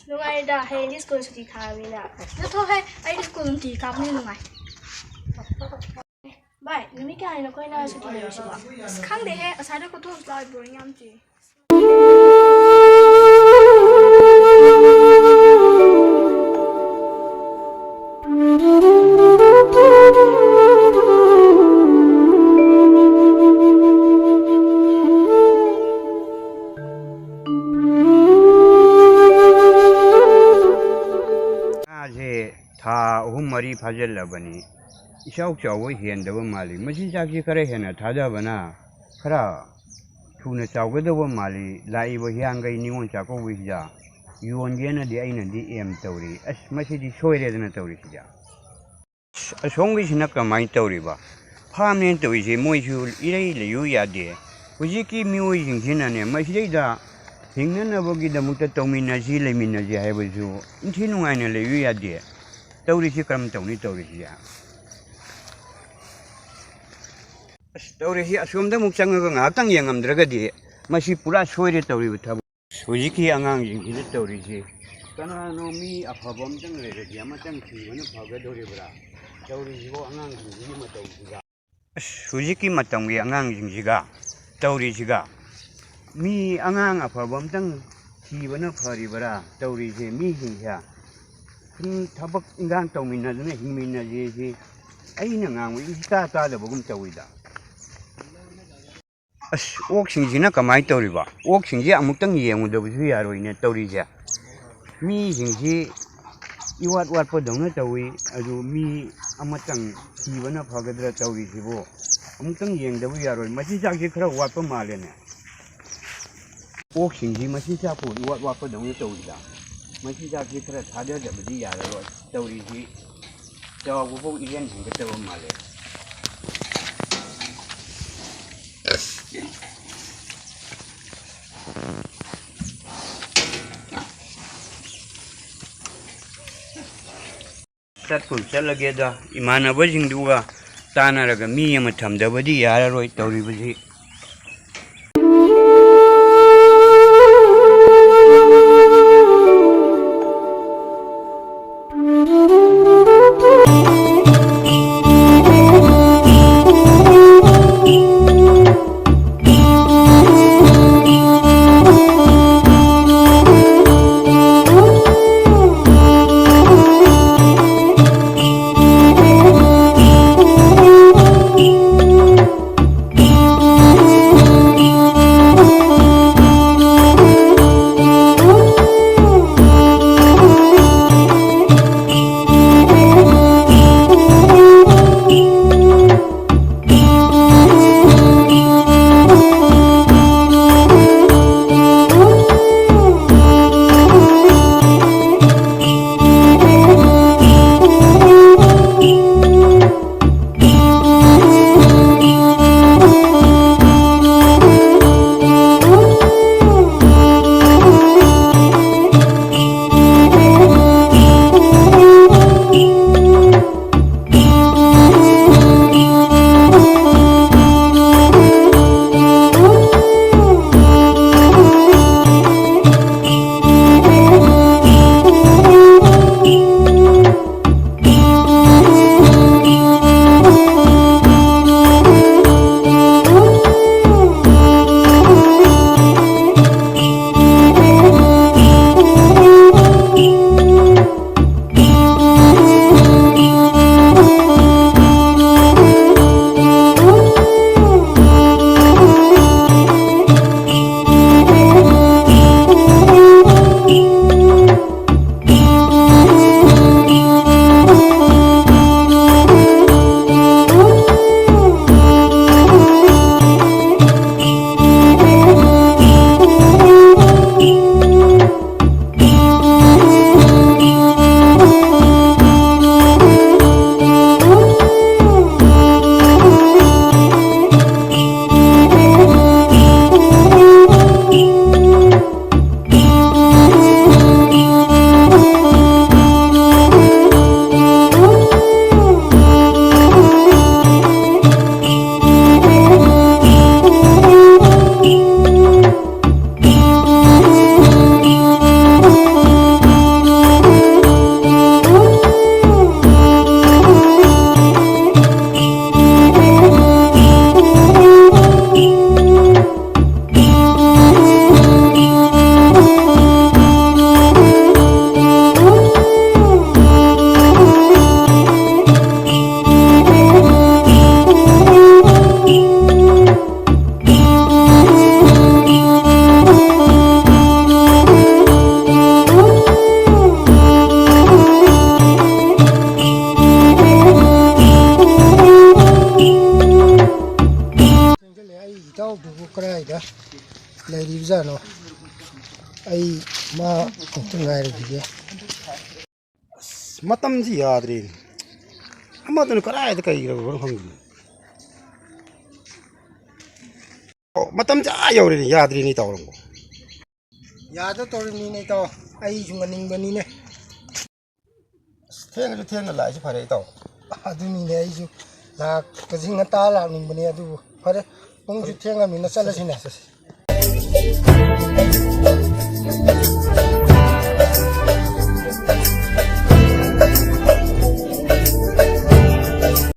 ꯅꯨꯡꯉꯥꯏꯗ ꯍꯌꯦꯡꯗꯤ ꯁ꯭ꯀꯨꯜ ꯁꯨꯇꯤ ꯊꯥꯔꯕꯅꯤꯅ ꯆꯠꯊꯣꯛꯍꯦ ꯑꯩꯗꯤ ꯁ꯭ꯀꯨꯜ ꯅꯨꯡꯇꯤꯒꯤ ꯀꯥꯕꯅꯤ ꯅꯨꯡꯉꯥꯏ ꯚꯥꯏ ꯅꯨꯃꯤꯠ ꯀꯌꯥꯅꯤꯅꯣ ꯑꯩꯈꯣꯏꯅ ꯁꯨꯇꯤ ꯂꯩꯔꯤꯁꯤꯕꯣ ꯑꯁ ꯈꯪꯗꯦꯍꯦ ꯑꯁꯥꯏꯗ ꯀꯣꯊꯣꯛꯁꯨ ꯂꯥꯛꯑꯦ ꯕꯣꯔꯤꯡ ꯌꯥꯝ ꯆꯨꯏ ꯊꯥ ꯑꯍꯨꯝ ꯃꯔꯤ ꯐꯥꯖꯤꯜꯂꯕꯅꯤ ꯏꯆꯥꯎ ꯆꯥꯎꯕ ꯍꯦꯟꯗꯕ ꯃꯥꯜꯂꯤ ꯃꯆꯤꯟꯖꯥꯛꯁꯤ ꯈꯔ ꯍꯦꯟꯅ ꯊꯥꯗꯕꯅ ꯈꯔ ꯊꯨꯅ ꯆꯥꯎꯒꯗꯕ ꯃꯥꯜꯂꯤ ꯂꯥꯛꯏꯕ ꯍꯤꯌꯥꯡꯒꯩ ꯅꯤꯉꯣꯜ ꯆꯥꯛꯀꯧꯕꯁꯤꯗ ꯌꯣꯟꯒꯦꯅꯗꯤ ꯑꯩꯅꯗꯤ ꯑꯦꯝ ꯇꯧꯔꯤ ꯑꯁ ꯃꯁꯤꯗꯤ ꯁꯣꯏꯔꯦꯗꯅ ꯇꯧꯔꯤꯁꯤꯗ ꯑꯁꯣꯝꯒꯤꯁꯤꯅ ꯀꯃꯥꯏꯅ ꯇꯧꯔꯤꯕ ꯐꯥꯝꯅꯦꯅ ꯇꯧꯔꯤꯁꯦ ꯃꯣꯏꯁꯨ ꯏꯔꯩ ꯂꯩꯌꯨ ꯌꯥꯗꯦ ꯍꯧꯖꯤꯛꯀꯤ ꯃꯤꯑꯣꯏꯁꯤꯡꯁꯤꯅꯅꯦ ꯃꯁꯤꯗꯩꯗ ꯍꯤꯡꯅꯅꯕꯒꯤꯗꯃꯛꯇ ꯇꯧꯃꯤꯟꯅꯁꯤ ꯂꯩꯃꯤꯟꯅꯁꯤ ꯍꯥꯏꯕꯁꯨ ꯏꯟꯊꯤ ꯅꯨꯡꯉꯥꯏꯅ ꯂꯩꯌꯨ ꯌꯥꯗꯦ ꯇꯧꯔꯤꯁꯤ ꯀꯔꯝ ꯇꯧꯅꯤ ꯇꯧꯔꯤꯁꯤ ꯑꯁ ꯇꯧꯔꯤꯁꯤ ꯑꯁꯣꯝꯗ ꯑꯃꯨꯛ ꯆꯪꯉꯒ ꯉꯥꯏꯍꯥꯛꯇꯪ ꯌꯦꯡꯉꯝꯗ꯭ꯔꯒꯗꯤ ꯃꯁꯤ ꯄꯨꯔꯥ ꯁꯣꯏꯔꯦ ꯇꯧꯔꯤꯕ ꯊꯕꯛ ꯍꯧꯖꯤꯛꯀꯤ ꯑꯉꯥꯡꯁꯤꯡꯁꯤꯗ ꯇꯧꯔꯤꯁꯤ ꯀꯅꯥꯅꯣ ꯃꯤ ꯑꯐꯕ ꯑꯃꯇꯪ ꯂꯩꯔꯗꯤ ꯑꯃꯇꯪ ꯊꯤꯕꯅ ꯐꯒꯗꯧꯔꯤꯕ꯭ꯔꯥ ꯇꯧꯔꯤꯁꯤꯕꯨ ꯑꯉꯥꯡꯁꯤꯡꯁꯤꯒꯤ ꯃꯇꯧꯁꯤꯒ ꯑꯁ ꯍꯧꯖꯤꯛꯀꯤ ꯃꯇꯝꯒꯤ ꯑꯉꯥꯡꯁꯤꯡꯁꯤꯒ ꯇꯧꯔꯤꯁꯤꯒ ꯃꯤ ꯑꯉꯥꯡ ꯑꯐꯕ ꯑꯃꯇꯪ ꯊꯤꯕꯅ ꯐꯔꯤꯕ꯭ꯔꯥ ꯇꯧꯔꯤꯁꯦ ꯃꯤꯁꯤꯡꯁꯦ ꯊꯕꯛ ꯏꯟꯈꯥꯡ ꯇꯧꯃꯤꯟꯅꯗꯨꯅ ꯍꯤꯡꯃꯤꯟꯅꯁꯤ ꯑꯩꯅ ꯉꯥꯡꯕꯁꯤ ꯇꯥꯗꯕꯒꯨꯝ ꯇꯧꯏꯗ ꯑꯁ ꯑꯣꯛꯁꯤꯡꯁꯤꯅ ꯀꯃꯥꯏꯅ ꯇꯧꯔꯤꯕ ꯑꯣꯛꯁꯤꯡꯁꯤ ꯑꯃꯨꯛꯇꯪ ꯌꯦꯡꯉꯨꯗꯕꯁꯨ ꯌꯥꯔꯣꯏꯅꯦ ꯇꯧꯔꯤꯁꯦ ꯃꯤꯁꯤꯡꯁꯤ ꯏꯋꯥꯠ ꯋꯥꯠꯄꯗꯧꯅ ꯇꯧꯏ ꯑꯗꯨ ꯃꯤ ꯑꯃꯇꯪ ꯊꯤꯕꯅ ꯐꯒꯗ꯭ꯔꯥ ꯇꯧꯔꯤꯁꯤꯕꯨ ꯑꯃꯨꯛꯇꯪ ꯌꯦꯡꯗꯕ ꯌꯥꯔꯣꯏ ꯃꯆꯤꯟꯖꯥꯛꯁꯤ ꯈꯔ ꯋꯥꯠꯄ ꯃꯥꯜꯂꯦꯅꯦ ꯑꯣꯛꯁꯤꯡꯁꯤ ꯃꯆꯤꯟꯖꯥꯛꯄꯨ ꯏꯋꯥꯠ ꯋꯥꯠꯄꯗꯧꯅ ꯇꯧꯏꯗ ꯃꯆꯤꯟꯖꯥꯛꯁꯤ ꯈꯔ ꯊꯥꯗꯗꯕꯗꯤ ꯌꯥꯔꯔꯣꯏ ꯇꯧꯔꯤꯁꯤ ꯆꯥꯎꯕꯐꯥꯎ ꯏꯍꯦꯟ ꯍꯦꯟꯒꯠꯇꯕ ꯃꯥꯜꯂꯦ ꯆꯠꯂꯒꯦꯗ ꯏꯃꯥꯟꯅꯕꯁꯤꯡꯗꯨꯒ ꯇꯥꯟꯅꯔꯒ ꯃꯤ ꯑꯃ ꯊꯝꯗꯕꯗꯤ ꯌꯥꯔꯔꯣꯏ ꯇꯧꯔꯤꯕꯁꯤ ꯂꯩꯔꯤꯕꯖꯥꯠꯅꯣ ꯑꯩ ꯃꯥ ꯑꯃꯨꯛꯇ ꯉꯥꯏꯔꯈꯤꯒꯦ ꯑꯁ ꯃꯇꯝꯁꯤ ꯌꯥꯗ꯭ꯔꯦꯅꯦ ꯑꯃꯗꯨꯅ ꯀꯗꯥꯏꯗ ꯀꯩꯒꯤꯔꯕꯅꯣ ꯈꯪꯗꯦ ꯑꯣ ꯃꯇꯝꯁꯦ ꯌꯧꯔꯦꯅꯦ ꯌꯥꯗ꯭ꯔꯦꯅꯦ ꯏꯇꯥꯎ ꯅꯪꯕꯣ ꯌꯥꯗ ꯇꯧꯔꯤꯕꯅꯤꯅꯦ ꯏꯇꯥꯎ ꯑꯩꯁꯨ ꯉꯟꯅꯤꯡꯕꯅꯤꯅꯦ ꯑꯁ ꯊꯦꯡꯉꯁꯨ ꯊꯦꯡꯅ ꯂꯥꯛꯏꯁꯤ ꯐꯔꯦ ꯏꯇꯥꯎ ꯑꯗꯨꯅꯤꯅꯦ ꯑꯩꯁꯨ ꯂꯥꯛꯄꯁꯤ ꯉꯟꯇꯥ ꯂꯥꯛꯅꯤꯡꯕꯅꯦ ꯑꯗꯨꯕꯨ ꯐꯔꯦ ꯄꯨꯡꯁꯨ ꯊꯦꯡꯉꯕꯅꯤꯅ ꯆꯠꯂꯁꯤꯅꯦ